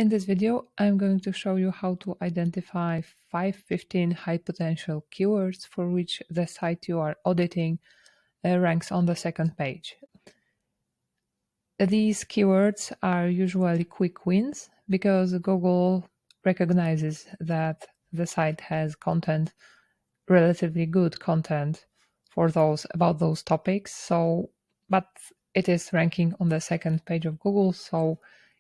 In this video, I'm going to show you how to identify 15 high potential keywords for which the site you are auditing ranks on the second page. These keywords are usually quick wins because Google recognizes that the site has content, relatively good content for those about those topics. But it is ranking on the second page of Google, so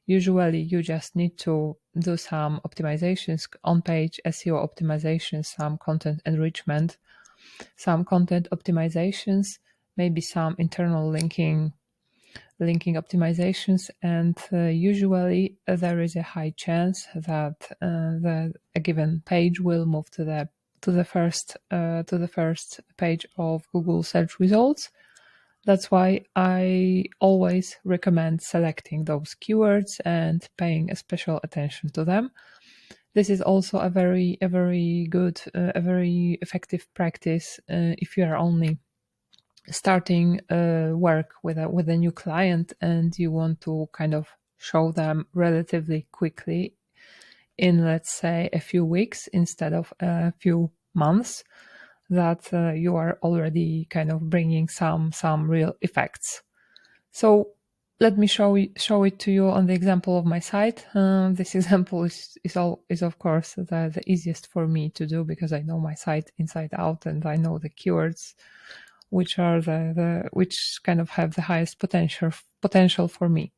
usually you just need to do some optimizations on page, SEO optimizations, some content enrichment, some content optimizations, maybe some internal linking optimizations, and usually there is a high chance that a given page will move to the first page of Google search results. That's why I always recommend selecting those keywords and paying a special attention to them. This is also a very good, a very effective practice if you are only starting work with a new client and you want to kind of show them relatively quickly in, let's say, a few weeks instead of a few months, that you are already kind of bringing some real effects. So let me show it to you on the example of my site. This example is of course the easiest for me to do because I know my site inside out and I know the keywords which are which kind of have the highest potential for me.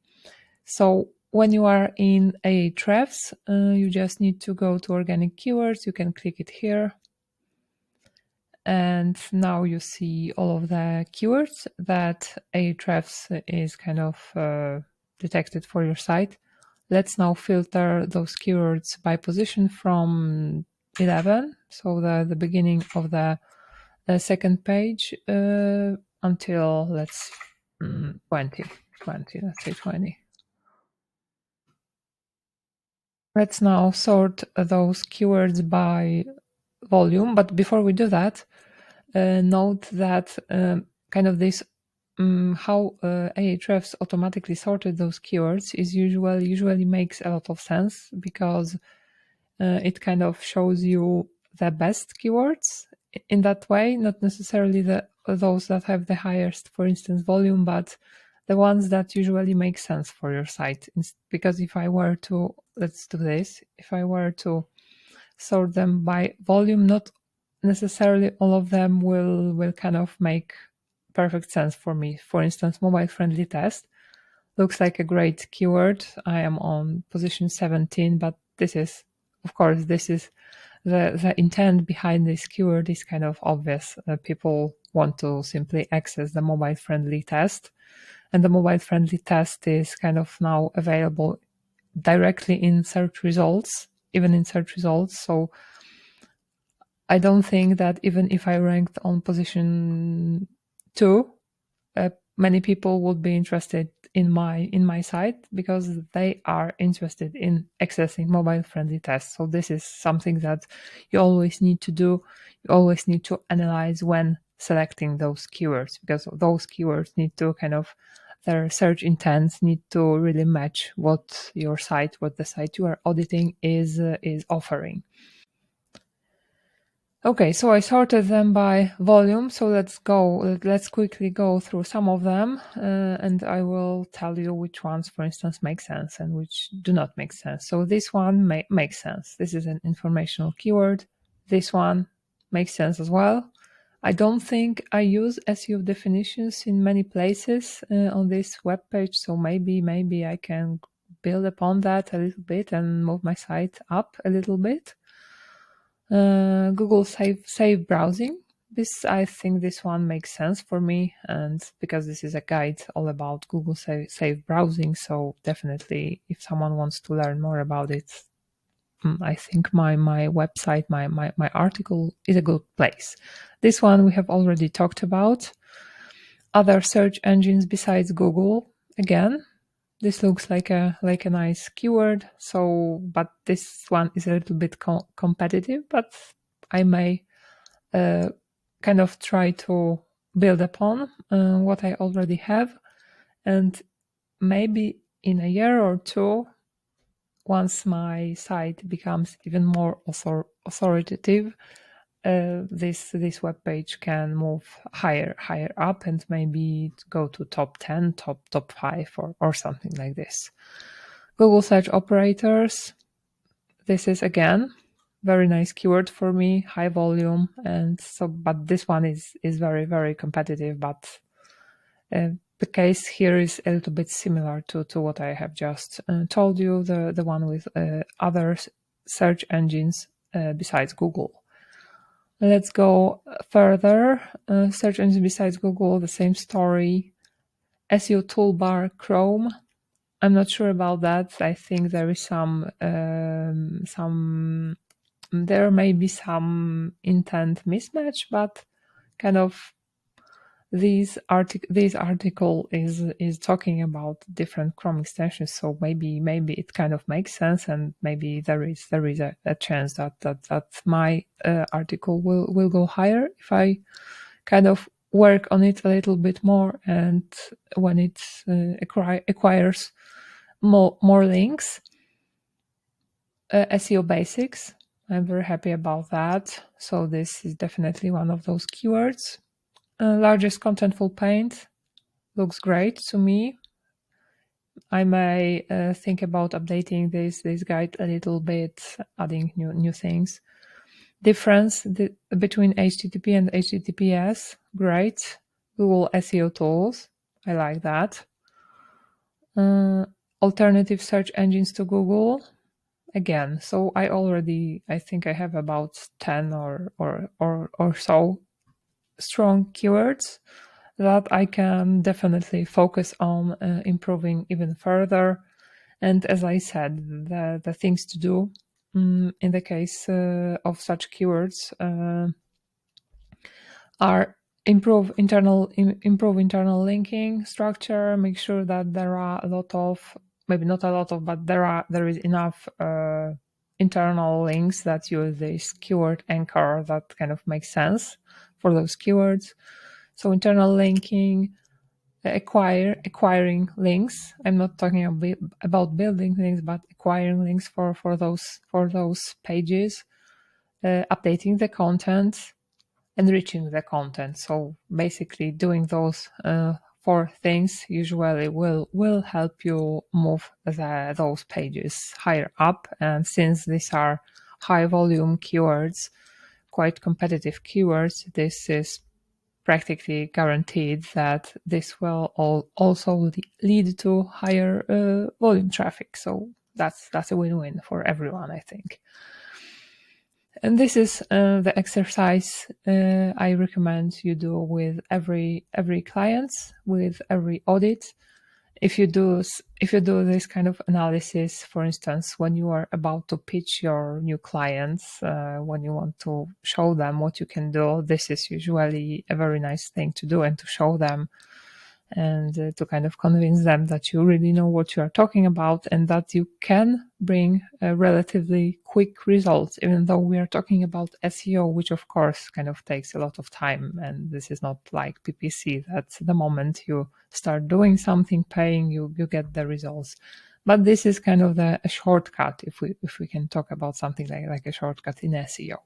So when you are in Ahrefs, you just need to go to organic keywords. You can click it here. And now you see all of the keywords that Ahrefs is kind of detected for your site. Let's now filter those keywords by position from 11, so the beginning of the second page until let's 20, let's say 20. Let's now sort those keywords by volume, but before we do that, note that kind of this how Ahrefs automatically sorted those keywords is usually makes a lot of sense because it kind of shows you the best keywords in that way, not necessarily those that have the highest, for instance, volume, but the ones that usually make sense for your site. Because if I were to, let's do this, if I were to sort them by volume, not necessarily all of them will kind of make perfect sense for me. For instance, mobile friendly test looks like a great keyword. I am on position 17, but this is, of course, this is the intent behind this keyword is kind of obvious. People want to simply access the mobile friendly test, and the mobile friendly test is kind of now available directly in search results, even in search results. So I don't think that even if I ranked on position 2, many people would be interested in my site because they are interested in accessing mobile friendly tests. So this is something that you always need to do. You always need to analyze when selecting those keywords, because those keywords need to kind of, their search intents need to really match what your site, what the site you are auditing is offering. Okay, so I sorted them by volume. So let's quickly go through some of them, and I will tell you which ones, for instance, make sense and which do not make sense. So this one makes sense. This is an informational keyword. This one makes sense as well. I don't think I use SEO definitions in many places on this web page, so maybe I can build upon that a little bit and move my site up a little bit. Google Save Browsing. I think this one makes sense for me, and because this is a guide all about Google Save Browsing, so definitely if someone wants to learn more about it, I think my website, my article is a good place. This one we have already talked about. Other search engines besides Google, again, this looks like a nice keyword. So, but this one is a little bit competitive, but I may kind of try to build upon what I already have, and maybe in a year or two my site becomes even more authoritative, this web page can move higher up and maybe go to top 10, top 5 or something like this. Google search operators. This is again very nice keyword for me, high volume, and so but this one is very, very competitive, but the case here is a little bit similar to what I have just told you, the one with other search engines besides Google. Let's go further. Search engines besides Google, the same story. SEO toolbar, Chrome. I'm not sure about that. I think there is there may be some intent mismatch, but kind of this article is talking about different Chrome extensions, so maybe it kind of makes sense, and maybe there is a chance that my article will go higher if I kind of work on it a little bit more, and when it acquires more links. SEO basics, I'm very happy about that. So this is definitely one of those keywords. Largest contentful paint looks great to me. I may think about updating this guide a little bit, adding new things. Difference between HTTP and HTTPS, great. Google SEO tools, I like that. Alternative search engines to Google, again. So I think I have about 10 or so strong keywords that I can definitely focus on improving even further. And as I said, the things to do in the case of such keywords are improve internal linking structure, make sure that there are a lot of, maybe not a lot of, but there is enough internal links that use this keyword anchor that kind of makes sense for those keywords. So internal linking, acquiring links. I'm not talking about building links, but acquiring links for those pages, updating the content, enriching the content. So basically doing those 4 things usually will help you move those pages higher up. And since these are high volume keywords, quite competitive keywords, this is practically guaranteed that this will also lead to higher volume traffic. So that's a win-win for everyone, I think. And this is the exercise I recommend you do with every client, with every audit. If you do this kind of analysis, for instance, when you are about to pitch your new clients, when you want to show them what you can do, this is usually a very nice thing to do, and to show them and to kind of convince them that you really know what you are talking about and that you can bring relatively quick results, even though we are talking about SEO, which of course kind of takes a lot of time. And this is not like PPC, that the moment you start doing something, paying, you get the results. But this is kind of a shortcut, if we can talk about something like a shortcut in SEO.